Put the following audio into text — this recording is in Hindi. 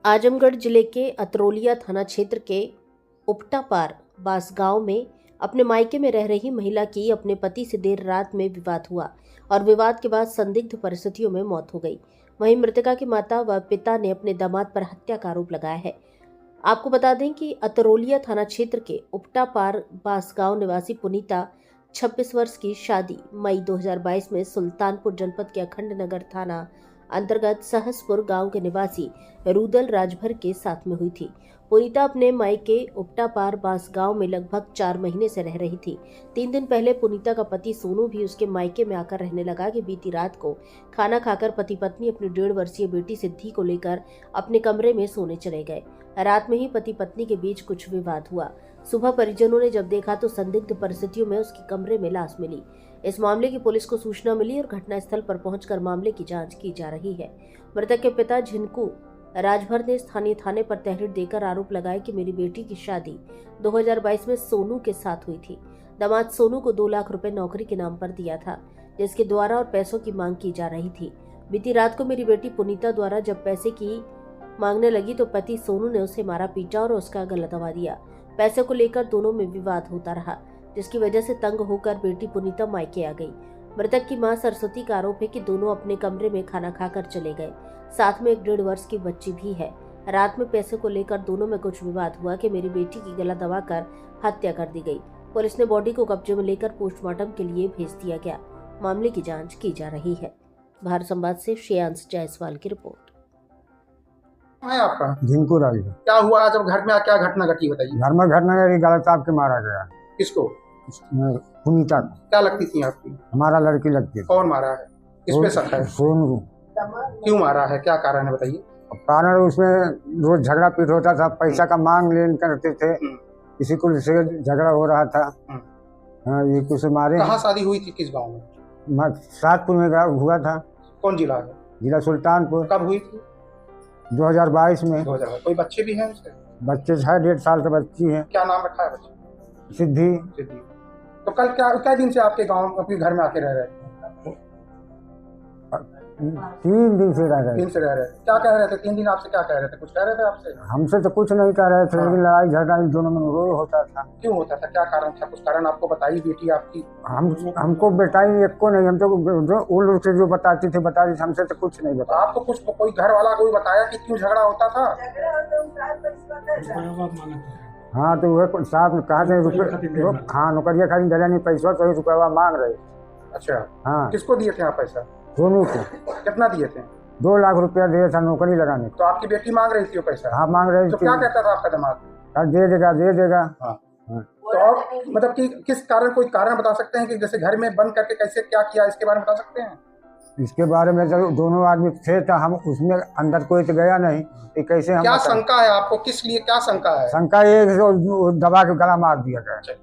आजमगढ़ जिले के अतरौलिया थाना क्षेत्र के उपटापार बास गांव में अपने मायके में रह रही महिला की अपने पति से देर रात में विवाद हुआ और विवाद के बाद संदिग्ध परिस्थितियों में मौत हो गई। वहीं मृतका की माता व पिता ने अपने दामाद पर हत्या का आरोप लगाया है। आपको बता दें कि अतरौलिया थाना क्षेत्र के उपटापार बास गांव निवासी पुनीता 26 वर्ष की शादी मई 2022 में सुल्तानपुर जनपद के अखंड नगर थाना अंतर्गत सहसपुर गांव के निवासी रुदल राजभर के साथ में हुई थी। पुनीता अपने मायके उपटापार बास गांव में लगभग 4 महीने से रह रही थी। 3 दिन पहले पुनीता का पति सोनू भी उसके मायके में आकर रहने लगा कि बीती रात को खाना खाकर पति पत्नी अपनी 1.5 वर्षीय बेटी सिद्धि को लेकर अपने कमरे में सोने चले गए। रात में ही पति पत्नी के बीच कुछ विवाद हुआ। सुबह परिजनों ने जब देखा तो संदिग्ध परिस्थितियों में उसके कमरे में लाश मिली। इस मामले की पुलिस को सूचना मिली और घटनास्थल पर पहुंचकर मामले की जांच की जा रही है। मृतक के पिता झिनकू राजभर ने स्थानीय थाने पर तहरीर देकर आरोप लगाया कि मेरी बेटी की शादी 2022 में सोनू के साथ हुई थी। दामाद सोनू को 2 लाख रुपए नौकरी के नाम पर दिया था, जिसके द्वारा और पैसों की मांग की जा रही थी। बीती रात को मेरी बेटी पुनीता द्वारा जब पैसे की मांगने लगी तो पति सोनू ने उसे मारा पीटा और उसका गला दबा दिया। पैसे को लेकर दोनों में विवाद होता रहा, जिसकी वजह से तंग होकर बेटी पुनीता मायके आ गई। मृतक की मां सरस्वती का आरोप है कि दोनों अपने कमरे में खाना खाकर चले गए। साथ में एक 1.5 वर्ष की बच्ची भी है। रात में पैसे को लेकर दोनों में कुछ विवाद हुआ कि मेरी बेटी की गला दबाकर हत्या कर दी गई। पुलिस ने बॉडी को कब्जे में लेकर पोस्टमार्टम के लिए भेज दिया गया। मामले की जाँच की जा रही है। भारत संवाद से श्रेयांश जायसवाल की रिपोर्ट है आपका झिनकू राजभर। क्या हुआ जब घर में क्या घटना घटी बताइए। घर में घटना गलत साहब के मारा गया। किसको? पुनीता को। क्या लगती थी आपकी? हमारा लड़की लगती थी। कौन मारा है? किस पे शक है? सोनू। क्यों मारा है, क्या कारण है बताइए। कारण उसमें रोज झगड़ा पीट होता था, पैसा का मांग लेन करते थे, किसी को से झगड़ा हो रहा था। हाँ, ये कुछ मारे। कहाँ शादी हुई थी, किस गाँव में? सातपुर में हुआ था। कौन जिला है? जिला सुल्तानपुर। कब हुई थी? 2022 में। 2022। कोई बच्चे भी हैं उसके? बच्चे 1.5 साल की बच्ची है। क्या नाम रखा है बच्चे? सिद्धि। सिद्धि। तो कल क्या दिन से आपके गांव अपने घर में आके रह रहे? 3 दिन से रह रहे। 3 दिन से रह रहे। क्या कह रहे थे 3 दिन आपसे? क्या कह रहे थे? कुछ कह रहे थे आपसे? हमसे तो कुछ नहीं कह रहे थे, लेकिन लड़ाई झगड़ा इन दोनों में रोज होता था। क्यों होता था, क्या कारण था? कुछ कारण आपको बताइए। बेटी आपकी हमको बेटाई एक को नहीं, हम तो वो लोग से जो बताती थी हमसे तो कुछ नहीं बता। आपको कुछ कोई घर वाला कोई बताया कि क्यों झगड़ा होता था? हाँ, तो वह साहब कहा थे रुपये। हाँ, नौकरिया खाली दिला नहीं, पैसा तो रुपया मांग रहे। अच्छा। हाँ। किसको दिए थे आप पैसा? सोनू को। कितना दिए थे? 2 लाख रुपया दिया था नौकरी लगाने को। तो आपकी बेटी मांग रही थी वो पैसा? हाँ, मांग रही तो थी। क्या कहता था आपका दामाद? दे देगा दे देगा। हाँ। तो और मतलब कि किस कारण, कोई कारण बता सकते हैं कि जैसे घर में बंद करके कैसे क्या किया, इसके बारे में बता सकते हैं? इसके बारे में तो दोनों आदमी थे, तो हम उसमें अंदर कोई तो गया नहीं कि कैसे हम। क्या शंका है आपको, किस लिए क्या शंका है? शंका ये दबा के गला मार दिया गया।